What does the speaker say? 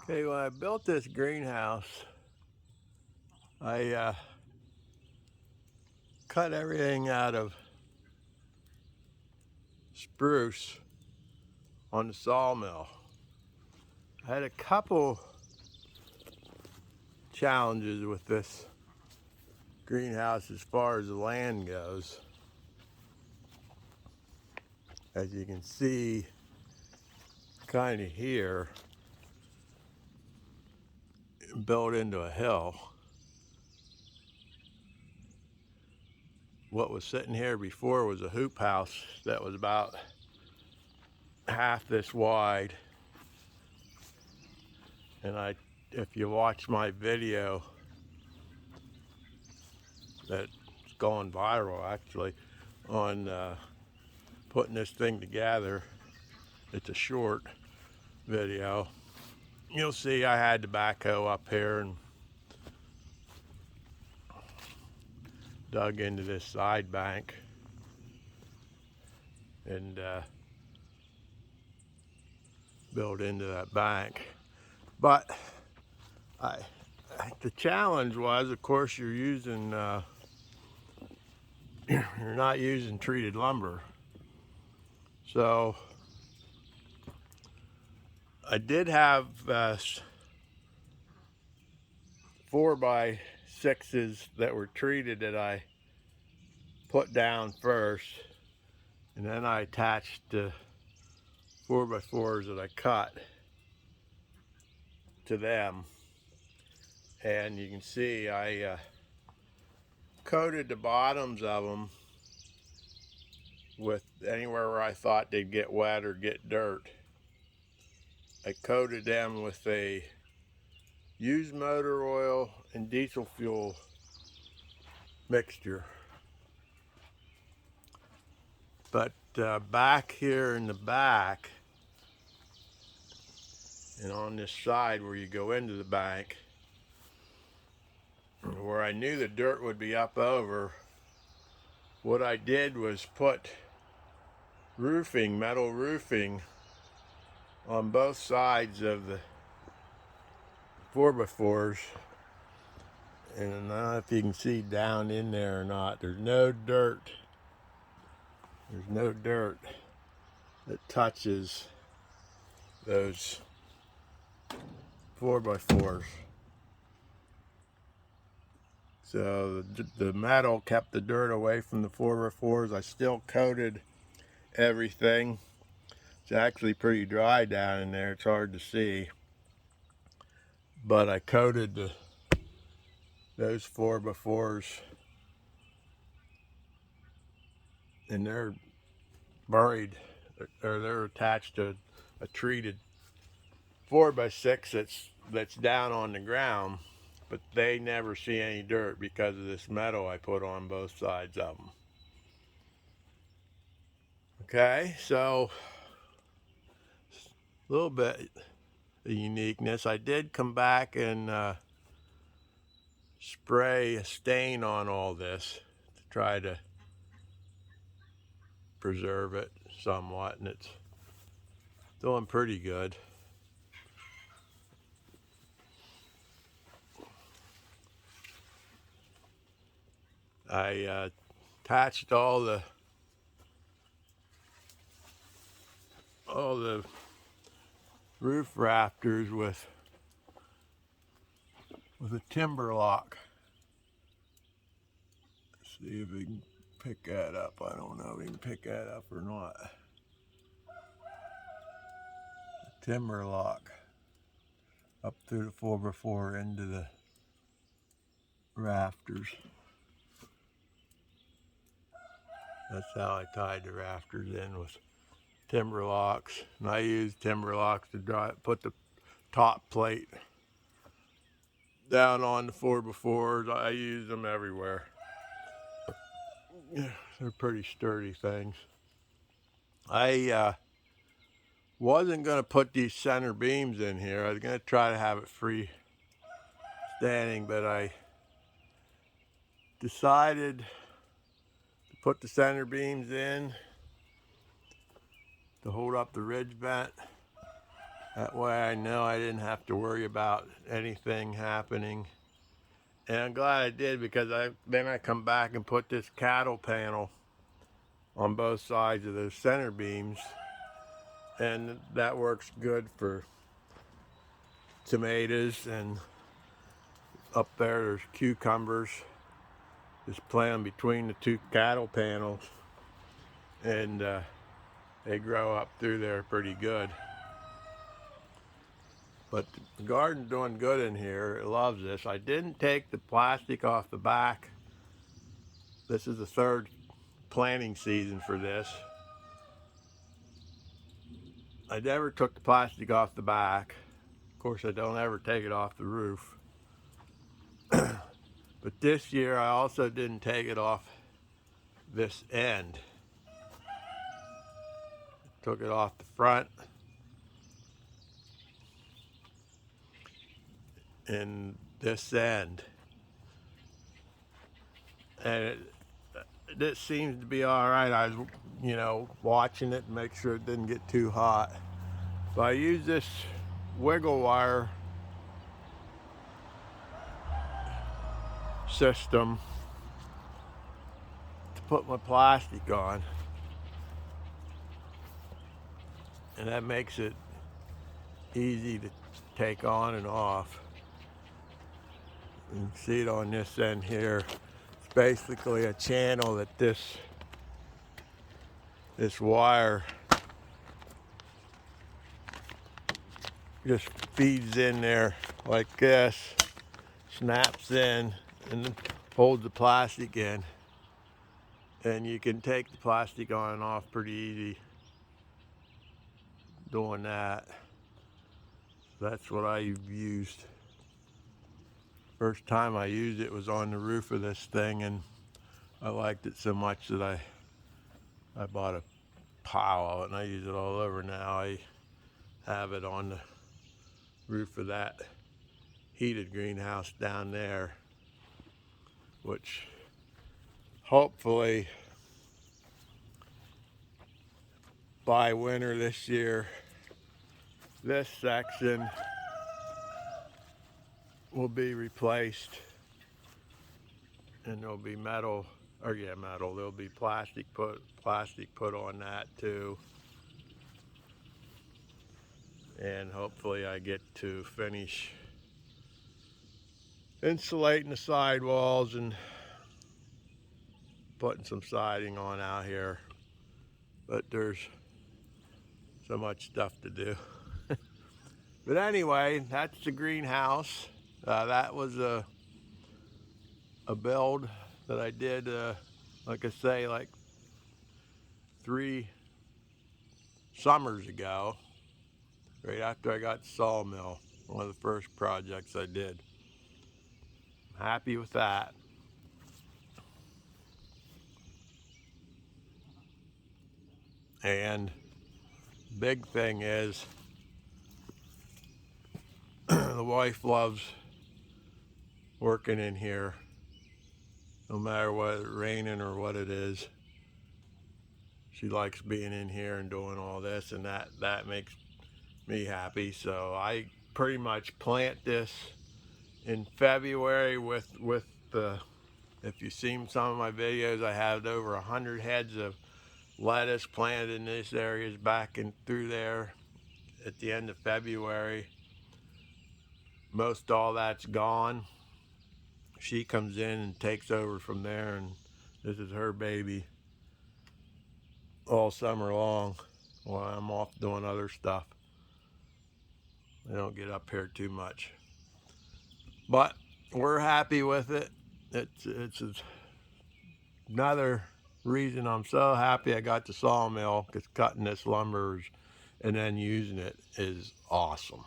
Okay, when I built this greenhouse, I cut everything out of spruce on the sawmill. I had a couple challenges with this greenhouse as far as the land goes. As you can see, kind of here, built into a hill. What was sitting here before was a hoop house that was about half this wide. And if you watch my video that's gone viral actually on putting this thing together, it's a short video, you'll see I had the backhoe up here and dug into this side bank and built into that bank. But the challenge was, of course, you're not using treated lumber. So I did have 4x6s that were treated that I put down first, and then I attached the 4x4s that I cut to them. And you can see I coated the bottoms of them with anywhere where I thought they'd get wet or get dirt. I coated them with a used motor oil and diesel fuel mixture. But back here in the back and on this side where you go into the bank, where I knew the dirt would be up over, what I did was put roofing, metal roofing, on both sides of the 4x4s. And I don't know if you can see down in there or not, there's no dirt. There's no dirt that touches those 4x4s. So the metal kept the dirt away from the 4x4s. I still coated everything. It's actually pretty dry down in there. It's hard to see. But I coated those 4x4s, and they're buried, or they're attached to a treated 4x6 that's down on the ground, but they never see any dirt because of this metal I put on both sides of them. Okay, so a little bit of uniqueness. I did come back and spray a stain on all this to try to preserve it somewhat, and it's doing pretty good. I attached all the roof rafters with a timber lock. Let's see if we can pick that up. I don't know if we can pick that up or not. Timber lock up through the 4x4 into the rafters. That's how I tied the rafters in, with timber locks. And I used timber locks to put the top plate down on the 4x4s. I use them everywhere. Yeah, they're pretty sturdy things. I wasn't going to put these center beams in here. I was going to try to have it free standing, but I decided to put the center beams in to hold up the ridge vent That way I know I didn't have to worry about anything happening. And I'm glad I did, because then I come back and put this cattle panel on both sides of those center beams, and that works good for tomatoes. And up there's cucumbers just planted between the two cattle panels, and they grow up through there pretty good. But the garden's doing good in here. It loves this. I didn't take the plastic off the back. This is the third planting season for this. I never took the plastic off the back. Of course, I don't ever take it off the roof. But this year I also didn't take it off this end. Took it off the front and this end. And this seems to be all right. I was, watching it and make sure it didn't get too hot. But I use this wiggle wire system to put my plastic on, and that makes it easy to take on and off. You can see it on this end here. It's basically a channel that this wire just feeds in there like this, snaps in, and holds the plastic in. And you can take the plastic on and off pretty easy doing that. That's what I've used. First time I used it was on the roof of this thing, and I liked it so much that I bought a pile of it, and I use it all over now. I have it on the roof of that heated greenhouse down there, which hopefully by winter this year, this section will be replaced, and there'll be metal, there'll be plastic put on that too. And hopefully I get to finish insulating the sidewalls and putting some siding on out here. But there's so much stuff to do. But anyway, that's the greenhouse. That was a build that I did, like I say, like 3 summers ago, right after I got the sawmill. One of the first projects I did. I'm happy with that. And big thing is the wife loves working in here, no matter whether it's raining or what it is. She likes being in here and doing all this, and that makes me happy. So I pretty much plant this in February with the, if you've seen some of my videos, I have over 100 heads of lettuce planted in this areas back and through there at the end of February. Most all that's gone. She comes in and takes over from there, and this is her baby all summer long while I'm off doing other stuff. I don't get up here too much, but we're happy with it. It's another reason I'm so happy I got the sawmill, because cutting this lumber and then using it is awesome.